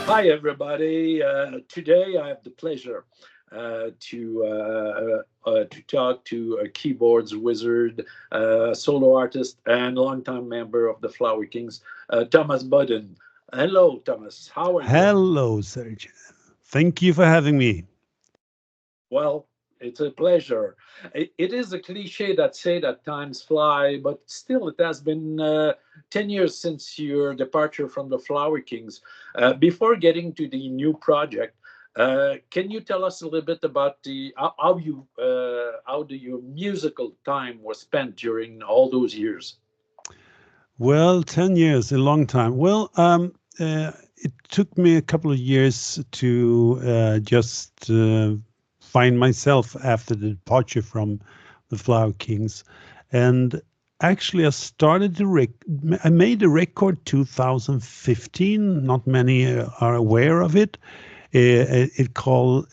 Hi, everybody. Today I have the pleasure to talk to a keyboards wizard, solo artist, and longtime member of the Flower Kings, Tomas Bodin. Hello, Thomas. How are you? Hello, Serge. Thank you for having me. Well, it's a pleasure. It is a cliche that say that times fly, but still, it has been 10 years since your departure from the Flower Kings. Before getting to the new project, can you tell us a little bit about the how do your musical time was spent during all those years? Well, 10 years, a long time. It took me a couple of years to just find myself after the departure from the Flower Kings. And actually, I made a record 2015. Not many are aware of it. It called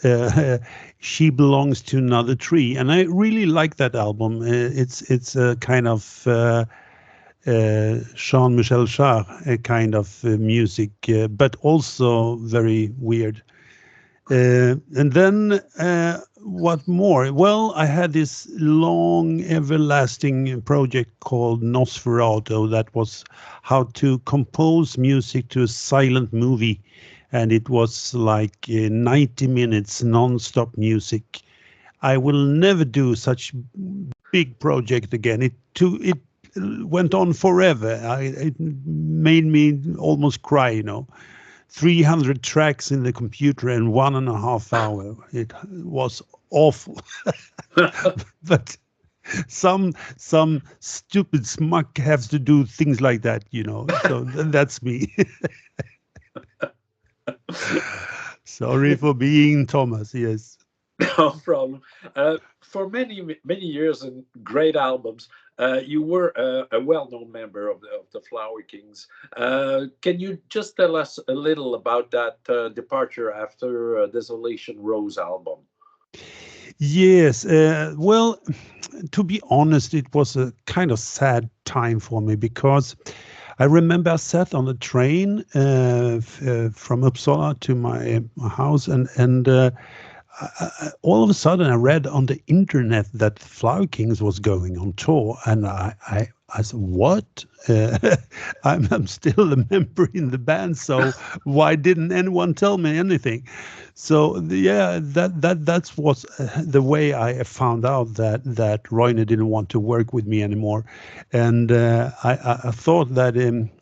"She Belongs to Another Tree," and I really like that album. It's a kind of Jean-Michel Jarre kind of music, but also very weird. And then what more? Well, I had this long, everlasting project called Nosferatu that was how to compose music to a silent movie. And it was like 90 minutes non-stop music. I will never do such big project again. It went on forever. It made me almost cry. 300 tracks in the computer in 1.5 hours. It was awful. But some stupid smuck has to do things like that. So that's me. Sorry for being Thomas. Yes. No problem. For many years and great albums, you were a well-known member of the Flower Kings. Can you just tell us a little about that departure after Desolation Rose album? Yes. Well, to be honest, it was a kind of sad time for me because I remember I sat on the train from Uppsala to my house, and all of a sudden I read on the internet that Flower Kings was going on tour, and I said, "What? I'm still a member in the band, so why didn't anyone tell me anything?" So yeah, that's was the way I found out that Roine didn't want to work with me anymore, and I thought that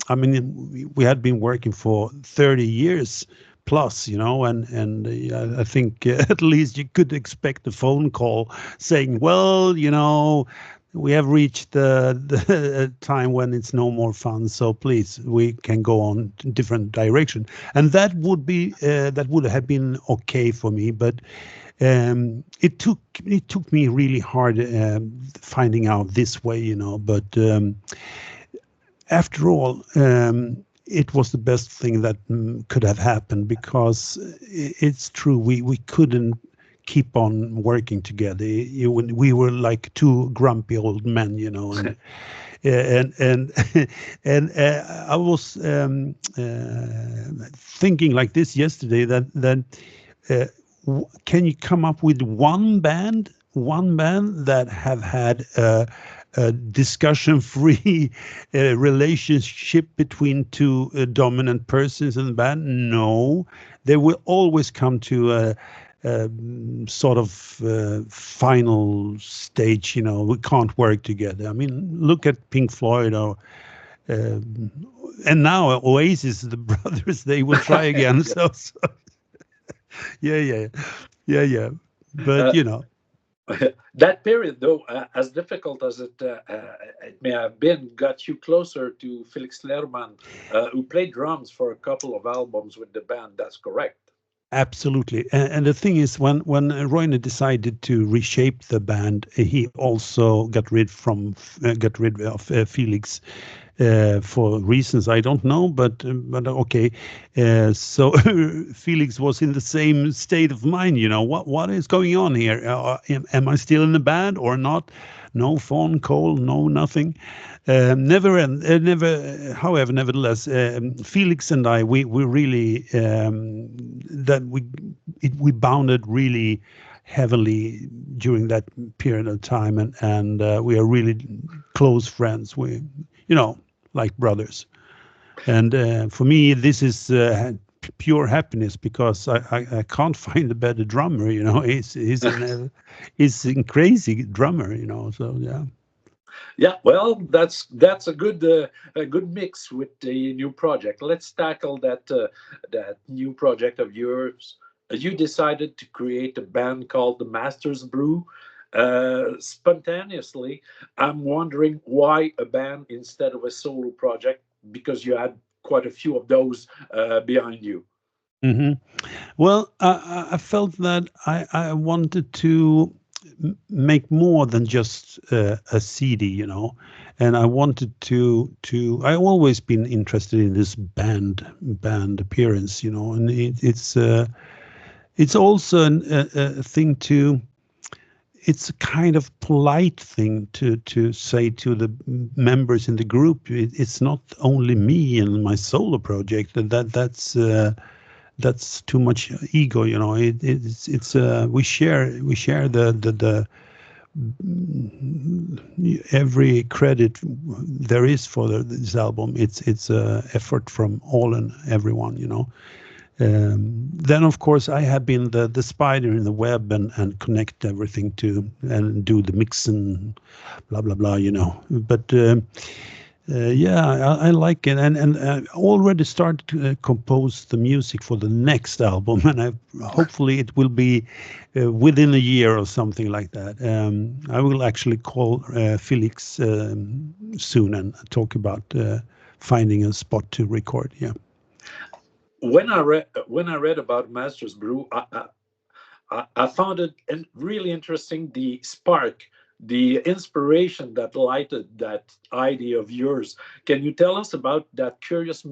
I mean we had been working for 30 years plus, and I think at least you could expect a phone call saying, well, we have reached the time when it's no more fun, so please, we can go on to different direction. And that would have been okay for me, but it took me really hard finding out this way, but after all, it was the best thing that could have happened because it's true we couldn't keep on working together. We were like two grumpy old men, and I was thinking like this yesterday that can you come up with one band that have had a discussion-free relationship between two dominant persons in the band? No, they will always come to a sort of final stage. We can't work together. I mean, look at Pink Floyd or and now Oasis, the brothers. They will try again. So yeah, yeah, yeah, yeah. But Uh, that period, though, as difficult as it may have been, got you closer to Felix Lerman, who played drums for a couple of albums with the band. That's correct. Absolutely. And the thing is, when Roine decided to reshape the band, he also got rid of Felix for reasons I don't know, but okay. So Felix was in the same state of mind. What is going on here? Am I still in the band or not? no phone call, no nothing. However, nevertheless, Felix and I, we really that we bounded really heavily during that period of time, and we are really close friends. We, you know, like brothers. And for me, this is pure happiness because I can't find a better drummer. You know, he's a crazy drummer. You know, so yeah. Yeah, well, that's a good mix with the new project. Let's tackle that new project of yours. You decided to create a band called the Masters Brew. Spontaneously, I'm wondering why a band instead of a solo project, because you had quite a few of those behind you. hmm Well, I felt that I wanted to make more than just a CD, you know, and I wanted I always been interested in this band appearance, you know, and it's also a thing to. It's a kind of polite thing to say to the members in the group. It's not only me and my solo project. That's too much ego, you know. It's we share the every credit there is for this album. It's a effort from all and everyone, you know. Then of course I have been the spider in the web and connect everything to and do the mix and blah blah blah, you know. But yeah, I like it, and already started to compose the music for the next album, and hopefully it will be within a year or something like that. I will actually call Felix soon and talk about finding a spot to record. Yeah. When I read about Masters Brew, I found it really interesting, the spark, the inspiration that lighted that idea of yours. Can you tell us about that curious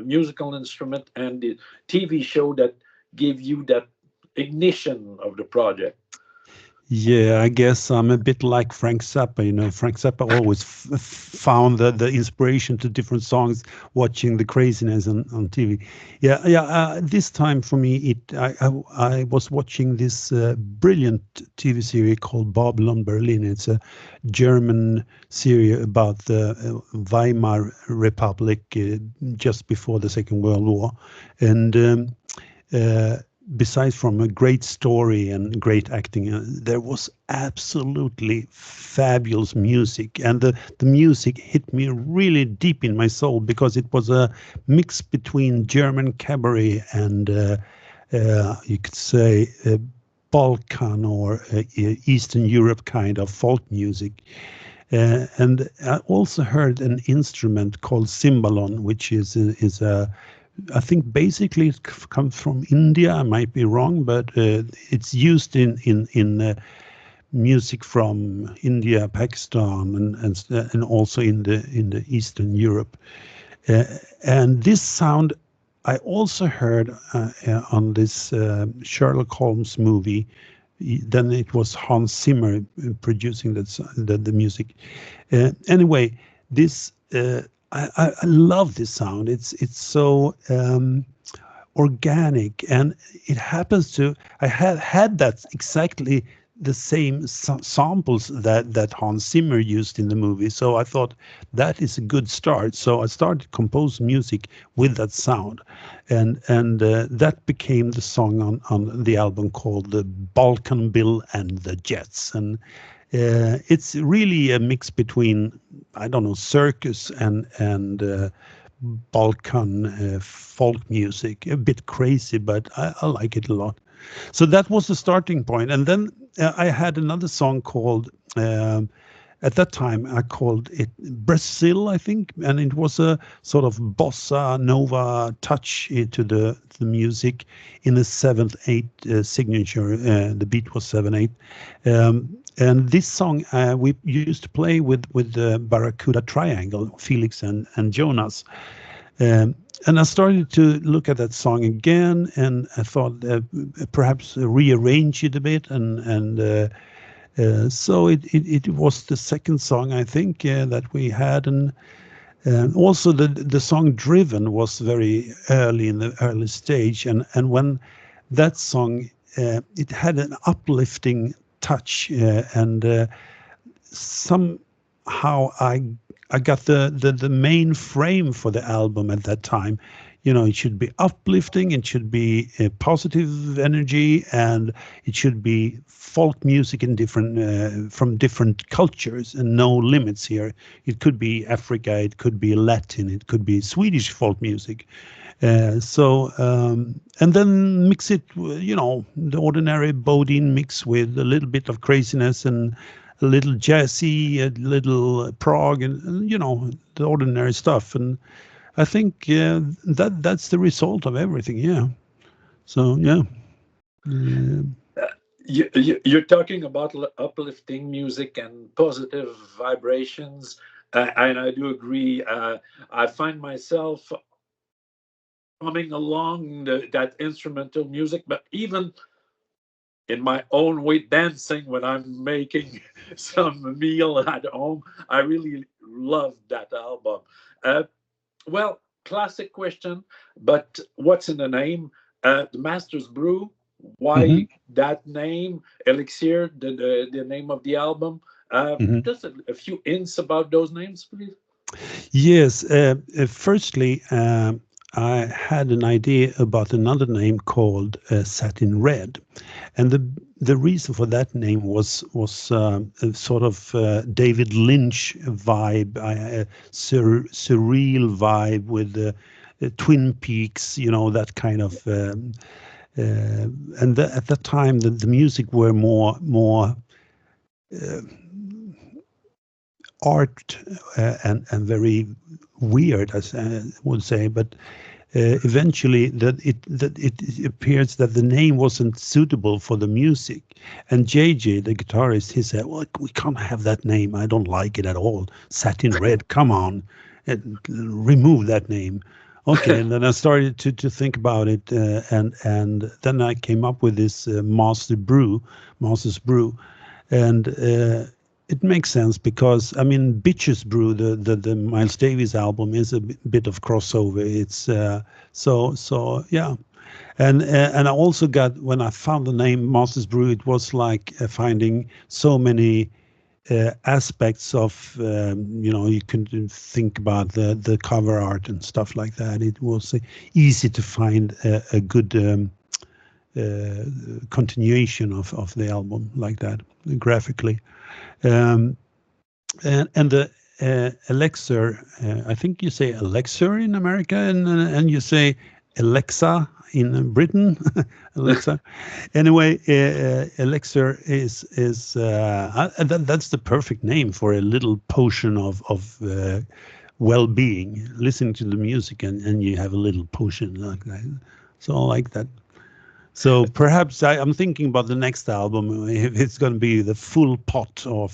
musical instrument and the TV show that gave you that ignition of the project? Yeah, I guess I'm a bit like Frank Zappa. You know, Frank Zappa always found the inspiration to different songs watching the craziness on TV. Yeah, yeah. This time for me, I was watching this brilliant TV series called Babylon Berlin. It's a German series about the Weimar Republic just before the Second World War, and uh, besides from a great story and great acting, there was absolutely fabulous music, and the music hit me really deep in my soul because it was a mix between German cabaret and you could say Balkan or Eastern Europe kind of folk music. And I also heard an instrument called cymbalon, which is a I think basically it comes from India. I might be wrong, but it's used in music from India, Pakistan, and also in the Eastern Europe. Uh, and this sound I also heard on this Sherlock Holmes movie. Then it was Hans Zimmer producing the music. Anyway, this I love this sound. It's so organic, and it happens to I had that exactly the same samples that Hans Zimmer used in the movie. So I thought that is a good start. So I started compose music with that sound, and that became the song on the album called "The Balkan Bill and the Jets." And it's really a mix between I don't know circus and Balkan folk music, a bit crazy, but I like it a lot. So that was the starting point, and then I had another song called. At that time, I called it Brazil, I think, and it was a sort of bossa nova touch to the music in the 7/8 signature. The beat was 7/8, and this song we used to play with the Barracuda Triangle, Felix and Jonas. And I started to look at that song again, and I thought perhaps rearrange it a bit and So it was the second song I think that we had, and also the song "Driven" was very early in the early stage, and when that song it had an uplifting touch, and somehow I got the main frame for the album at that time. You know, it should be uplifting, it should be positive energy, and it should be folk music in different from different cultures, and no limits here. It could be Africa, it could be Latin, it could be Swedish folk music. And then mix it, you know, the ordinary Bodin mix with a little bit of craziness and a little jazzy, a little prog, and you know, the ordinary stuff. And I think that's the result of everything. Yeah. So yeah. Uh, You're talking about uplifting music and positive vibrations, and I do agree. I find myself coming along that instrumental music, but even in my own way dancing when I'm making some meal at home. I really love that album. Uh, well, classic question, but what's in the name? The Master's Brew. Why mhm, that name? Elixir, the name of the album. mhm. Just a few hints about those names, please. Yes. Firstly, I had an idea about another name called Satin Red, and the reason for that name was a sort of David Lynch vibe, surreal vibe with Twin Peaks, you know, that kind of. And at that time, the music were more art and very weird, as I would say, but eventually that it appears that the name wasn't suitable for the music, and JJ, the guitarist, he said, "Well, we can't have that name. I don't like it at all. Satin Red, come on, remove that name." Okay, and then I started to think about it, and then I came up with this Master's Brew, and it makes sense because I mean, Bitches Brew, the Miles Davis album, is a bit of crossover. It's so yeah, and I also got, when I found the name Masters Brew, it was like finding so many aspects of you know, you can think about the cover art and stuff like that. It was easy to find a good uh, continuation of the album like that graphically. Um, and the Elixir, I think you say Elixir in America, and you say Alexa in Britain. Alexa. Anyway, Elixir is that's the perfect name for a little potion of well-being. Listening to the music, and you have a little potion like that. So I like that. So perhaps I'm thinking about the next album, if it's going to be the full pot of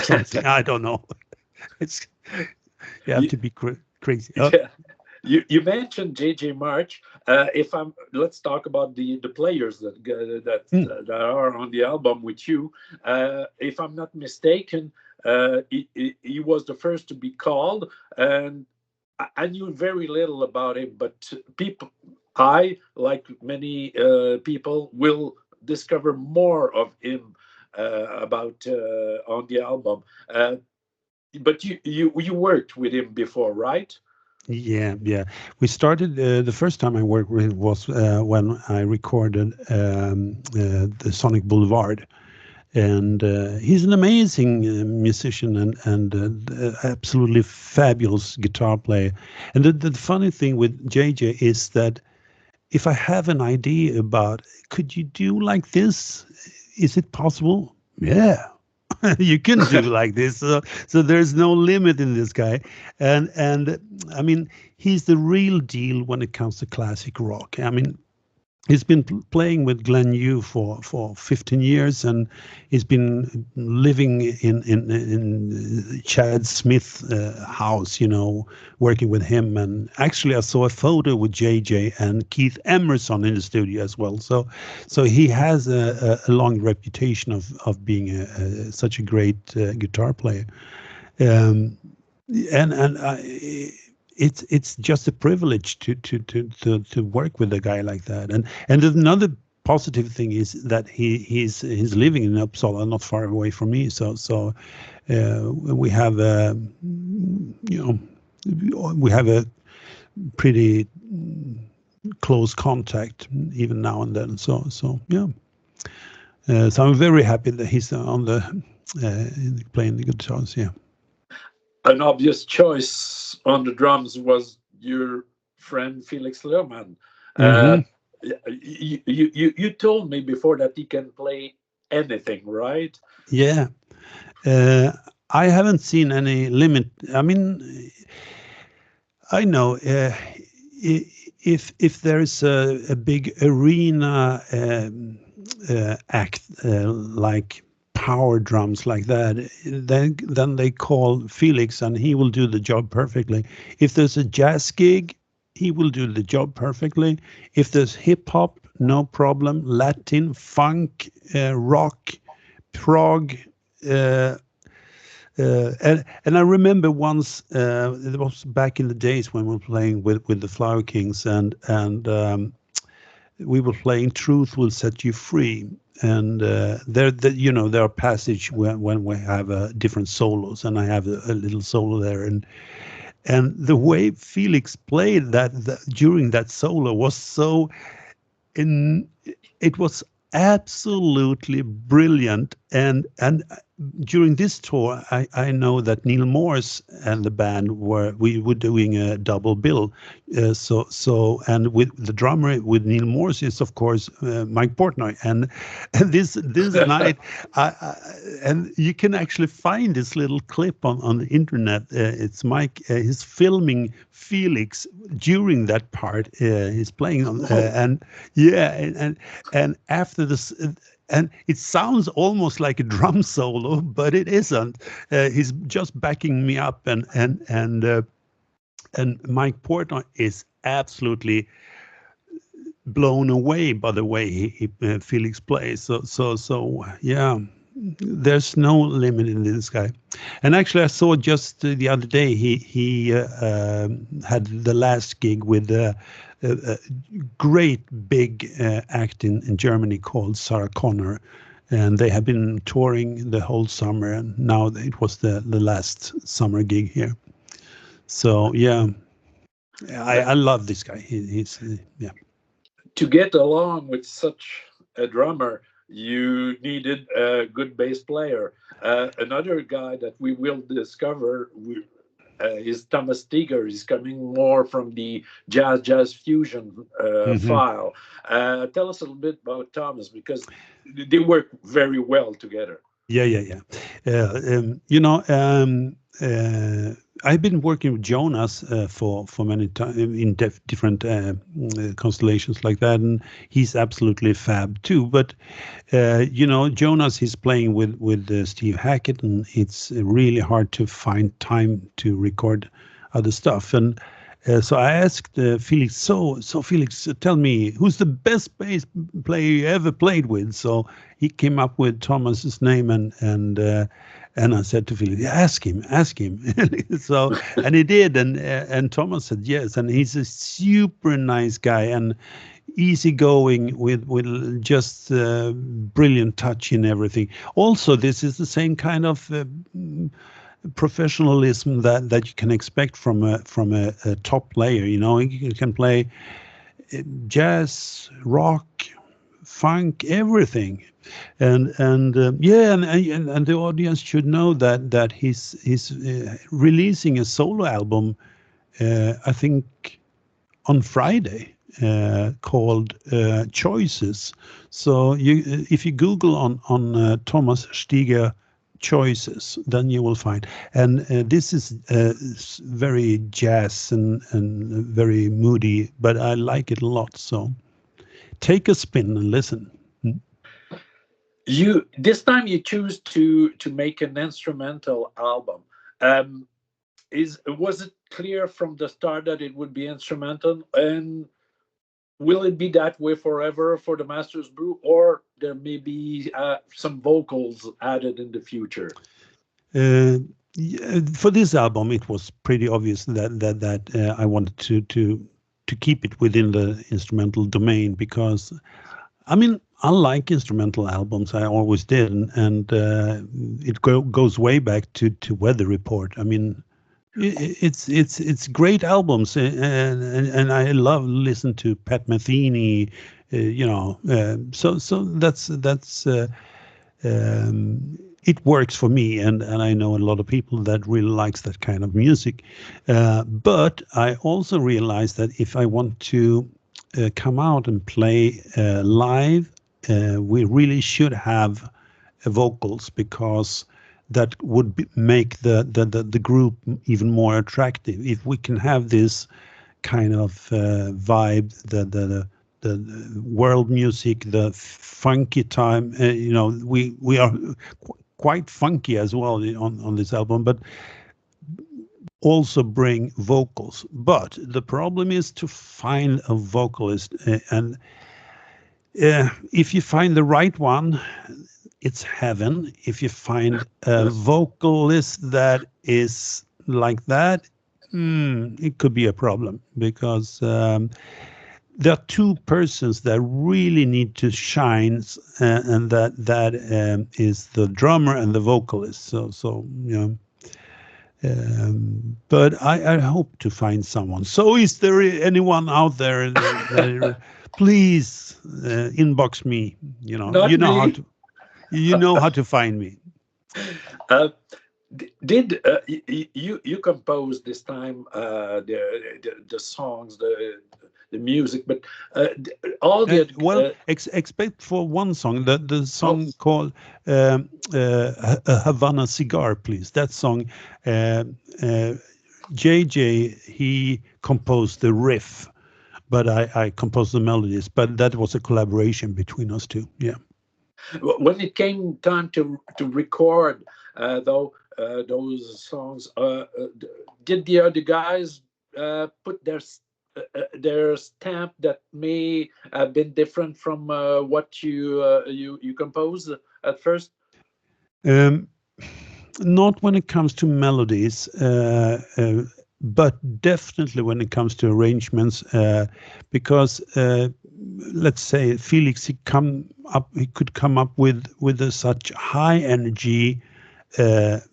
something. I don't know. It's, you have You, to be crazy. yeah. You mentioned JJ March. If I'm, let's talk about the players Mm, that are on the album with you. If I'm not mistaken, he was the first to be called, and I knew very little about him. But people, I like many people, will discover more of him about on the album. But you worked with him before, right? yeah, yeah. We started the first time I worked with was when I recorded the Sonic Boulevard, and he's an amazing musician and absolutely fabulous guitar player. And the funny thing with JJ is that if I have an idea about, could you do like this? Is it possible? Yeah, you can do like this. So there's no limit in this guy, and I mean, he's the real deal when it comes to classic rock. I mean, he's been playing with Glenn Yu for 15 years, and he's been living in Chad Smith's house, working with him. And actually, I saw a photo with JJ and Keith Emerson in the studio as well. So he has a long reputation of being such a great guitar player. Um, and it's just a privilege to work with a guy like that. And another positive thing is that he's living in Uppsala, not far away from me. So we have you know we have a pretty close contact even now and then. So yeah. So I'm very happy that he's on the playing the guitars. Yeah. An obvious choice on the drums was your friend Felix Lohmann. Uh, Hmm. you told me before that he can play anything, right? Yeah. Uh, I haven't seen any limit. I mean, I know if there is a big arena act like power drums like that, then they call Felix and he will do the job perfectly. If there's a jazz gig, he will do the job perfectly. If there's hip hop, no problem. Latin, funk, rock, prog. Uh, and I remember once it was back in the days when we were playing with the Flower Kings, and we were playing "Truth Will Set You Free," and there are passage when we have different solos, and I have a little solo there, and the way Felix played that during that solo was so in it was absolutely brilliant. And during this tour, I know that Neil Morse and the band we were doing a double bill. And with the drummer with Neil Morse is of course Mike Portnoy, and this night and you can actually find this little clip on the internet. It's Mike. He's filming Felix during that part. He's playing on Oh, and yeah, and after this. And it sounds almost like a drum solo, but it isn't. He's just backing me up, and Mike Portnoy is absolutely blown away by the way Felix plays. So yeah, there's no limit in this guy. And actually, I saw just the other day he had the last gig with a great big act in Germany called Sarah Connor. And they have been touring the whole summer, and now it was the last summer gig here. So yeah, I love this guy. He's yeah. to get along with such a drummer, you needed a good bass player. Another guy that we will discover is Thomas Tiger. He's coming more from the jazz fusion Hmm. file. Tell us a little bit about Thomas because they work very well together. Yeah. I've been working with Jonas for many times in different constellations like that, and he's absolutely fab too. But Jonas, he's playing with Steve Hackett, and it's really hard to find time to record other stuff. And so I asked Felix, so Felix, tell me, who's the best bass player you ever played with? So he came up with Thomas's name, and I said to Felix, "Yeah, ask him." So and he did, and Thomas said yes, and he's a super nice guy and easygoing with just brilliant touch in everything. Also, this is the same kind of professionalism that you can expect from a top player. You can play jazz, rock, funk, everything, and yeah, and the audience should know that he's releasing a solo album. I think on Friday. Called Choices. So if you Google on Thomas Stiger choices, then you will find. And this is very jazz and very moody, but I like it a lot. So take a spin and listen. Mm. You this time you choose to make an instrumental album. Um, is was it clear from the start that it would be instrumental, and will it be that way forever for the Masters Brew, or there may be some vocals added in the future? Uh, for this album, it was pretty obvious that I wanted to keep it within the instrumental domain because I mean I like instrumental albums. I always did, and it goes way back to Weather Report. I mean, it's great albums, and I love listen to Pat Metheny. So that's it works for me, and I know a lot of people that really likes that kind of music. But I also realized that if I want to come out and play live, we really should have vocals because that would make the group even more attractive. If we can have this kind of vibe, the world music, the funky time. We are quite funky as well on this album, but also bring vocals. But the problem is to find a vocalist, and if you find the right one, it's heaven. If you find a vocalist that is like that, it could be a problem because there are two persons that really need to shine, and that is the drummer and the vocalist. So but I hope to find someone. So is there anyone out there please inbox me? Not me. You know how to find me. Uh, did you compose this time the songs, the music, but all the Well, expect for one song, the oh, song called a Havana Cigar, please. That song, uh, uh, JJ, he composed the riff, but I composed the melodies. But that was a collaboration between us two. Yeah. when it came time to record though those songs, did the other guys put their stamp that may have been different from what you composed at first? Um, Not when it comes to melodies, but definitely when it comes to arrangements, because let's say Felix, he could come up with such high energy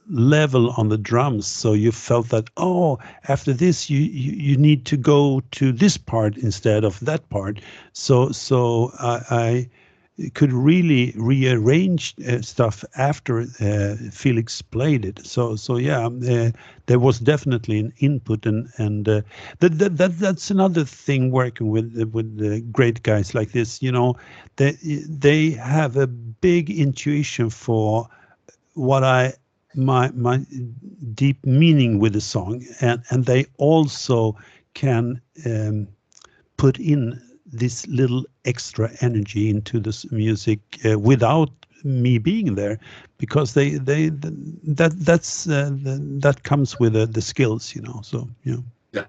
level on the drums, so you felt that, oh, after this you need to go to this part instead of that part. So I could really rearrange stuff after Felix played it. So yeah, there was definitely an input, and that's another thing working with great guys like this. They have a big intuition for what my deep meaning with the song, and they also can put in this little extra energy into this music without me being there, because that comes with the skills. So yeah. Yeah.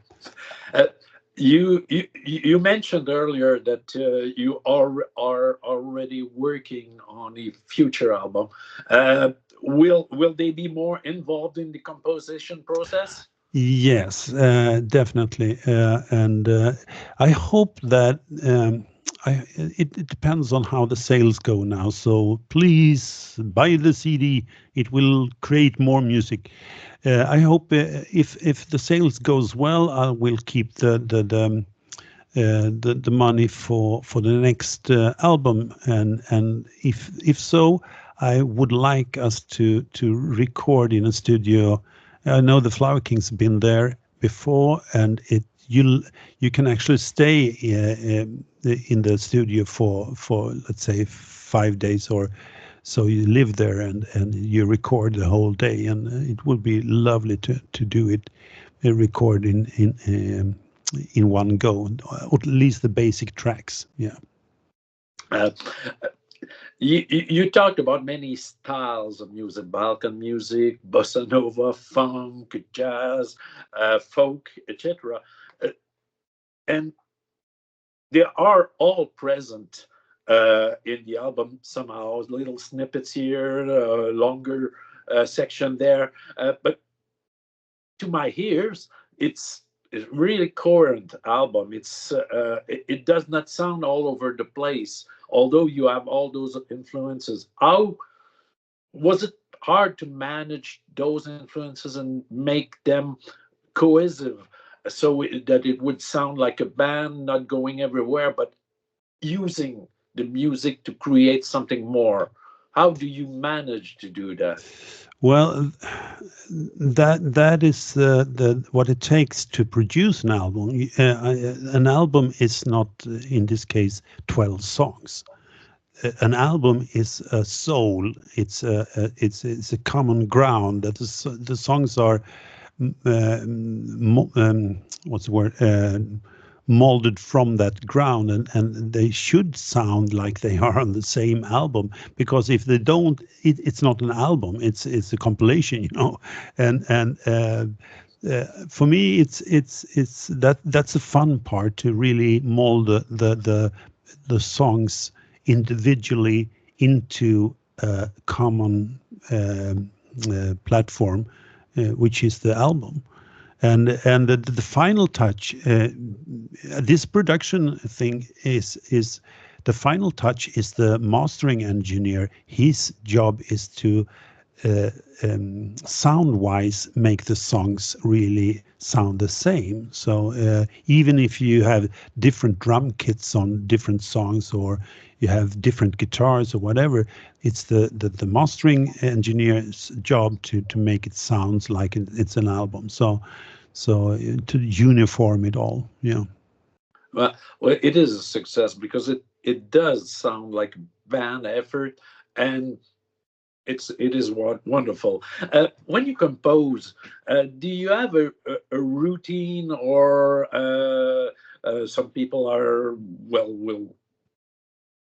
Uh, you mentioned earlier that you are already working on a future album. Uh, will they be more involved in the composition process? Yes, definitely, and I hope that it depends on how the sales go now. So please buy the CD; it will create more music. I hope if the sales goes well, I will keep the money for the next album, and if so, I would like us to record in a studio. I know the Flower King's been there before, and you can actually stay in the studio for let's say 5 days, or so you live there, and you record the whole day, and it would be lovely to do it, record in one go, or at least the basic tracks. Yeah. Uh, you talked about many styles of music: Balkan music, bossa nova, funk, jazz, folk, etc. Uh, and they are all present in the album somehow. Little snippets here, longer section there, but to my ears, it's a really coherent album. It does not sound all over the place, although you have all those influences. How was it hard to manage those influences and make them cohesive so that it would sound like a band, not going everywhere, but using the music to create something more? How do you manage to do that? Well, that is the what it takes to produce an album. An album is not, in this case, 12 songs. An album is a soul. It's a common ground that the songs are what's the word, molded from that ground, and they should sound like they are on the same album, because if they don't, it's not an album, it's a compilation, you know. And for me, it's that's the fun part, to really mold the songs individually into a common platform, which is the album. And the final touch, this production thing is the final touch is the mastering engineer. His job is to sound wise make the songs really sound the same. So even if you have different drum kits on different songs, or you have different guitars or whatever, it's the mastering engineer's job to make it sounds like it's an album. So to uniform it all. Yeah. Well, it is a success because it does sound like band effort, and it is wonderful. When you compose, do you have a routine, or some people are, well, will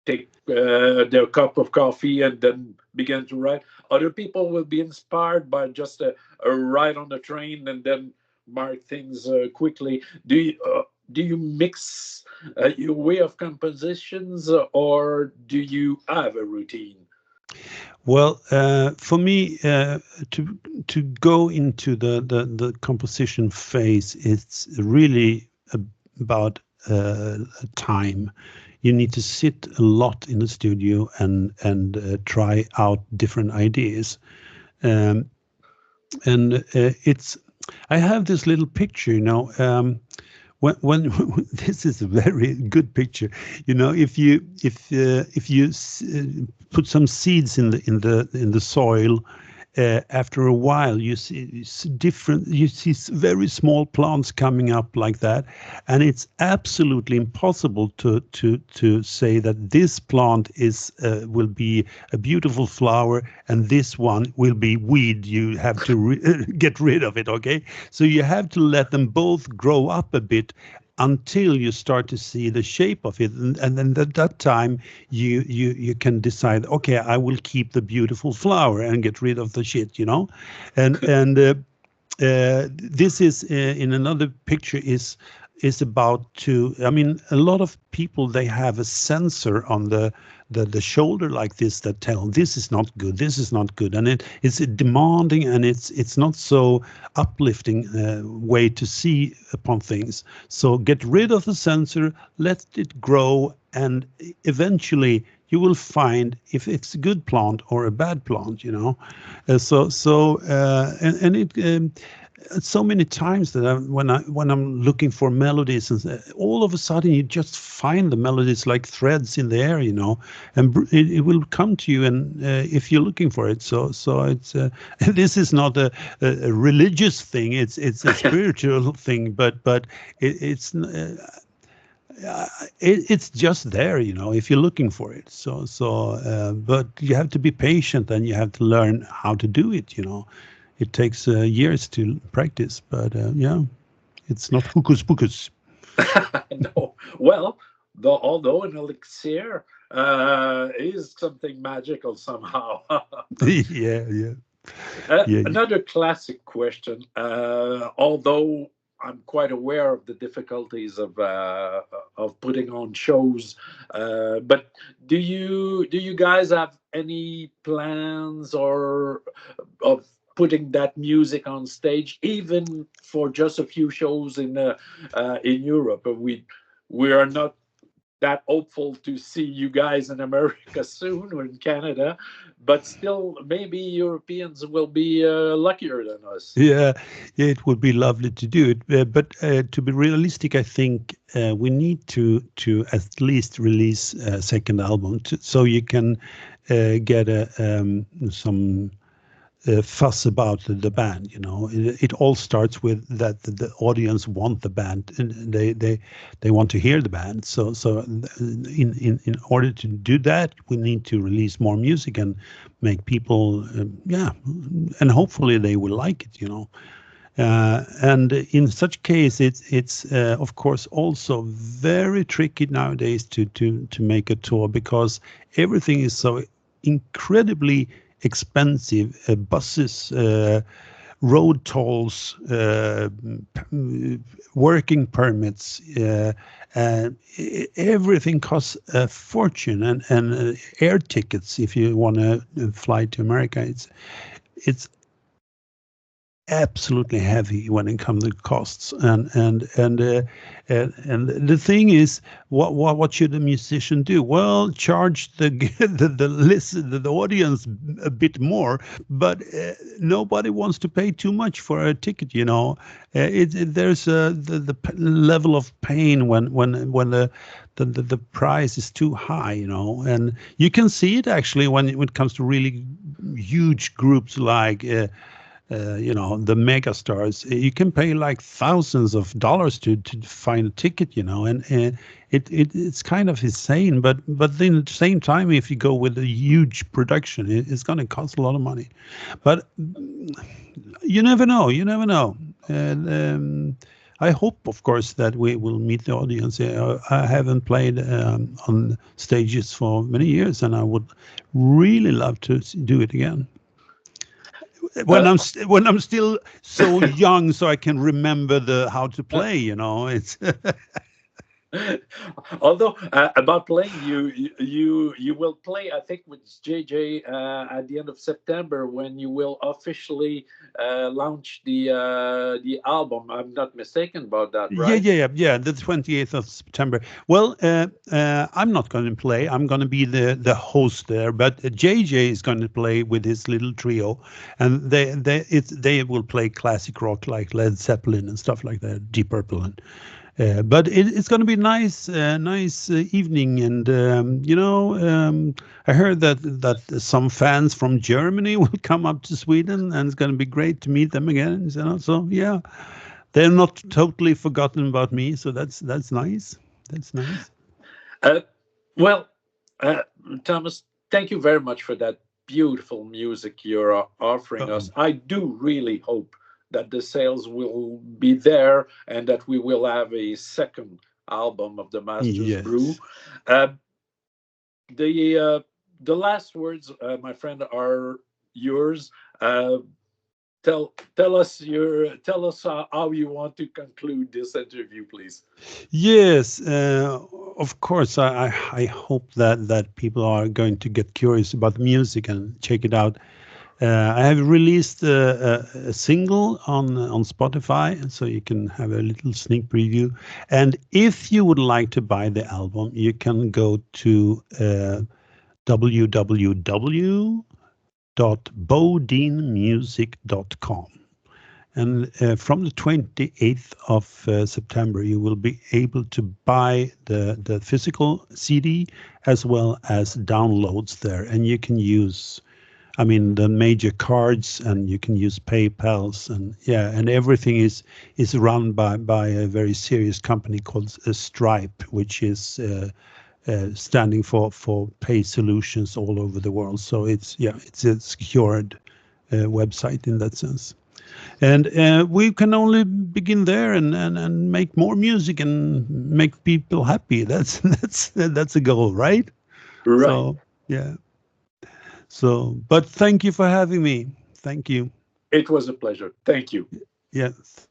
take their cup of coffee and then begin to write. Other people will be inspired by just a ride on the train and then mark things quickly. Do you mix your way of compositions, or do you have a routine? Well, for me, to go into the composition phase, it's really about time. You need to sit a lot in the studio and try out different ideas. Um, and it's I have this little picture, you know. When this is a very good picture, you know, if you put some seeds in the soil, after a while you see very small plants coming up like that, and it's absolutely impossible to say that this plant is will be a beautiful flower and this one will be weed. You have to get rid of it, okay? So you have to let them both grow up a bit until you start to see the shape of it, and then at that time you can decide, okay, I will keep the beautiful flower and get rid of the shit, you know. And this is in another picture is about to, I mean, a lot of people, they have a sensor on the shoulder like this that tell this is not good, this is not good, and it's demanding, and it's not so uplifting way to see upon things. So get rid of the sensor, let it grow, and eventually you will find if it's a good plant or a bad plant, you know. And it so many times that when I'm looking for melodies, and all of a sudden you just find the melodies like threads in the air, you know, and it will come to you, and if you're looking for it. So it's this is not a religious thing, it's a spiritual thing, but it's just there, you know, if you're looking for it. But you have to be patient, and you have to learn how to do it, you know. It takes years to practice, but yeah, it's not hocus pocus. No. Well, although an elixir is something magical somehow. Yeah, yeah, yeah, yeah. Another classic question, although I'm quite aware of the difficulties of putting on shows, but do you guys have any plans or of putting that music on stage, even for just a few shows in Europe? We are not that hopeful to see you guys in America soon or in Canada, but still, maybe Europeans will be luckier than us. Yeah, yeah, it would be lovely to do it, but to be realistic, I think we need to at least release a second album so you can get some fuss about the band. You know, it all starts with that the audience want the band and they want to hear the band. So in order to do that, we need to release more music and make people yeah, and hopefully they will like it. You know. And in such case, it's of course also very tricky nowadays to make a tour because everything is so incredibly expensive. Buses, road tolls, working permits, everything costs a fortune, and air tickets if you want to fly to America. It's absolutely heavy when it comes to costs and the thing is what should a musician do? Well, charge the the audience a bit more, but nobody wants to pay too much for a ticket, you know. There's level of pain when the price is too high, you know. And you can see it actually when it comes to really huge groups like you know, the mega stars. You can pay like thousands of dollars to find a ticket, you know, and it's kind of insane. But then at the same time, if you go with a huge production, it's going to cost a lot of money. But you never know. You never know. And I hope, of course, that we will meet the audience. I haven't played on stages for many years, and I would really love to do it again Uh, when I'm still so young, so I can remember the how to play. You know, it's Although about playing, you will play, I think, with JJ at the end of September when you will officially launch the album. I'm not mistaken about that, yeah, right? yeah, yeah, yeah. The 28th of September. Well, I'm not going to play. I'm going to be the host there, but JJ is going to play with his little trio, and they will play classic rock like Led Zeppelin and stuff like that, Deep Purple and. But it's going to be nice, nice evening, and you know, I heard that some fans from Germany will come up to Sweden, and it's going to be great to meet them again. You know, so yeah, they're not totally forgotten about me, so that's nice. That's nice. Uh, well, uh, Thomas, thank you very much for that beautiful music you're offering us. Um, I do really hope that the sales will be there and that we will have a second album of the Masters Brew. yes. Uh, the last words, my friend, are yours. Uh, tell us how you want to conclude this interview, please. Yes, of course. I hope that people are going to get curious about music and check it out. I have released a single on Spotify, and so you can have a little sneak preview. And if you would like to buy the album, you can go to www.bodinmusic.com. And from the 28th of September, you will be able to buy the physical CD as well as downloads there. And you can use, I mean, the major cards, and you can use PayPal's, and yeah, and everything is run by a very serious company called Stripe, which is standing for pay solutions all over the world. So it's, yeah, it's a secured website in that sense. And we can only begin there and make more music and make people happy. That's a goal, right? Right. So yeah. So, but thank you for having me. Thank you. It was a pleasure. Thank you. Yes.